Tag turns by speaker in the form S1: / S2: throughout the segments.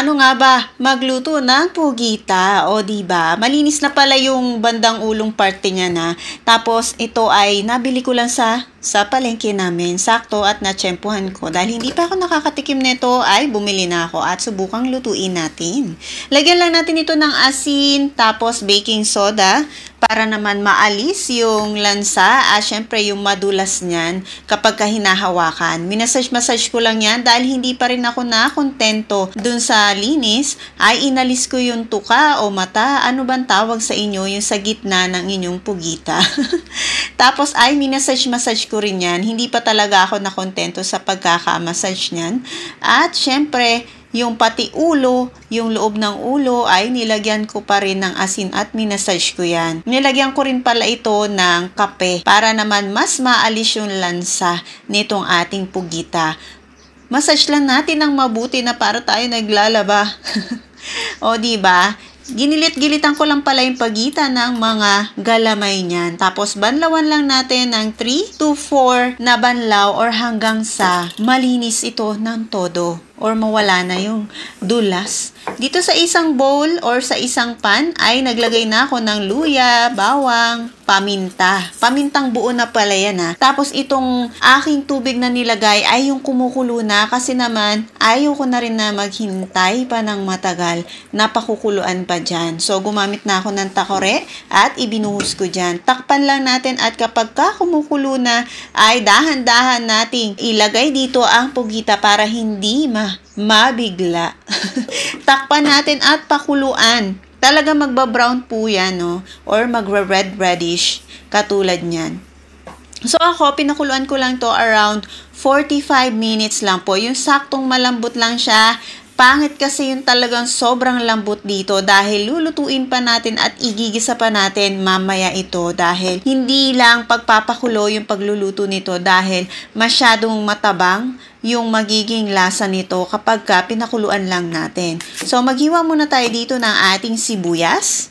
S1: Paano nga ba magluto ng pugita? O di ba? Malinis na pala yung bandang ulong parte niya na. Tapos ito ay nabili ko lang sa palengke namin. Sakto at natsyempuhan ko. Dahil hindi pa ako nakakatikim nito ay bumili na ako at subukang lutuin natin. Lagyan lang natin ito ng asin, tapos baking soda para naman maalis yung lansa at syempre yung madulas niyan kapag hinahawakan. Minasage-massage ko lang yan dahil hindi pa rin ako nakontento dun sa linis, ay inalis ko yung tuka o mata, ano bang tawag sa inyo, yung sa gitna ng inyong pugita. Tapos ay minasage-massage ko rin yan, hindi pa talaga ako nakontento sa pagkakamassage niyan. At syempre, yung pati ulo, yung loob ng ulo ay nilagyan ko pa rin ng asin at minasage ko yan. Nilagyan ko rin pala ito ng kape para naman mas maalis yung lansa nitong ating pugita. Massage lang natin ng mabuti na para tayo naglalaba. O diba? Ginilit-gilitan ko lang pala yung pagitan ng mga galamay niyan. Tapos banlawan lang natin ng 3 to 4 na banlaw or hanggang sa malinis ito ng todo or mawala na yung dulas. Dito sa isang bowl or sa isang pan ay naglagay na ako ng luya, bawang, paminta. Pamintang buo na pala yan ha. Tapos itong aking tubig na nilagay ay yung kumukulo na kasi naman ayaw ko na rin na maghintay pa ng matagal. Napakukuluan pa dyan. So gumamit na ako ng takore at ibinuhos ko dyan. Takpan lang natin at kapag kumukulo na ay dahan-dahan nating ilagay dito ang pugita para hindi mabigla. Takpan natin at pakuluan. Talaga magba-brown po yan, no? Or magre-red-reddish katulad niyan. So ako, pinakuluan ko lang to around 45 minutes lang po. Yung saktong malambot lang siya. Pangit kasi yung talagang sobrang lambot dito dahil lulutuin pa natin at igigisa pa natin mamaya ito dahil hindi lang pagpapakulo yung pagluluto nito dahil masyadong matabang yung magiging lasa nito kapag pinakuluan lang natin. So maghiwa muna tayo dito ng ating sibuyas,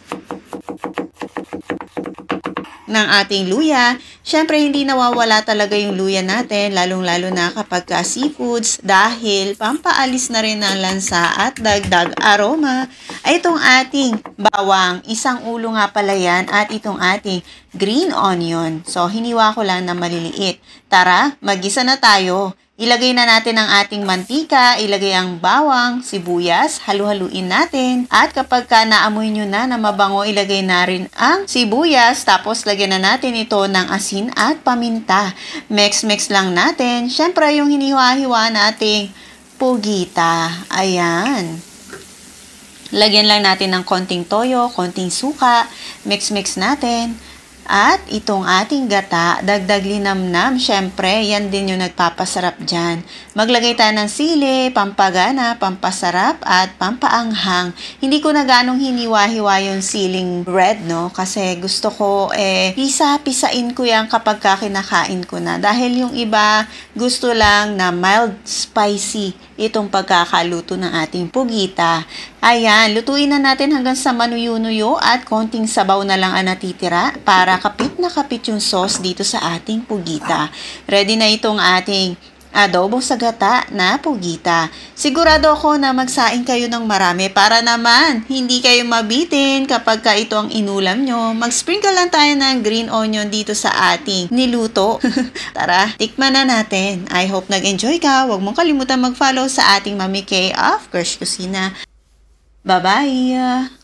S1: ng ating luya. Syempre, hindi nawawala talaga yung luya natin, lalong-lalo na kapag seafoods dahil pampaalis na rin ng lansa at dagdag aroma. Ay itong ating bawang, isang ulo nga pala yan, at itong ating green onion. So, hiniwa ko lang na maliliit. Tara, magisa na tayo. Ilagay na natin ang ating mantika, ilagay ang bawang, sibuyas, halu-haluin natin. At kapag naamoy nyo na mabango, ilagay na rin ang sibuyas. Tapos lagyan na natin ito ng asin at paminta. Mix-mix lang natin. Syempre yung hiniwa-hiwa nating pugita. Ayan. Lagyan lang natin ng konting toyo, konting suka. Mix-mix natin. At itong ating gata, dagdag linamnam, syempre, yan din yung nagpapasarap dyan. Maglagay tayo ng sili, pampagana, pampasarap, at pampaanghang. Hindi ko na ganong hiniwa-hiwa yung siling bread, no? Kasi gusto ko, pisa-pisain ko yan kapag kinakain ko na. Dahil yung iba, gusto lang na mild spicy itong pagkakaluto ng ating pugita. Ayan, lutuin na natin hanggang sa manuyo-nuyo at konting sabaw na lang ang natitira para kapit na kapit yung sauce dito sa ating pugita. Ready na itong ating adobo sa gata na pugita. Sigurado ako na magsaing kayo ng marami para naman hindi kayo mabitin kapag ito ang inulam nyo. Mag-sprinkle lang tayo ng green onion dito sa ating niluto. Tara, tikman na natin. I hope nag-enjoy ka. Huwag mong kalimutan mag-follow sa ating Mami K of Kersh Kusina. Bye-bye!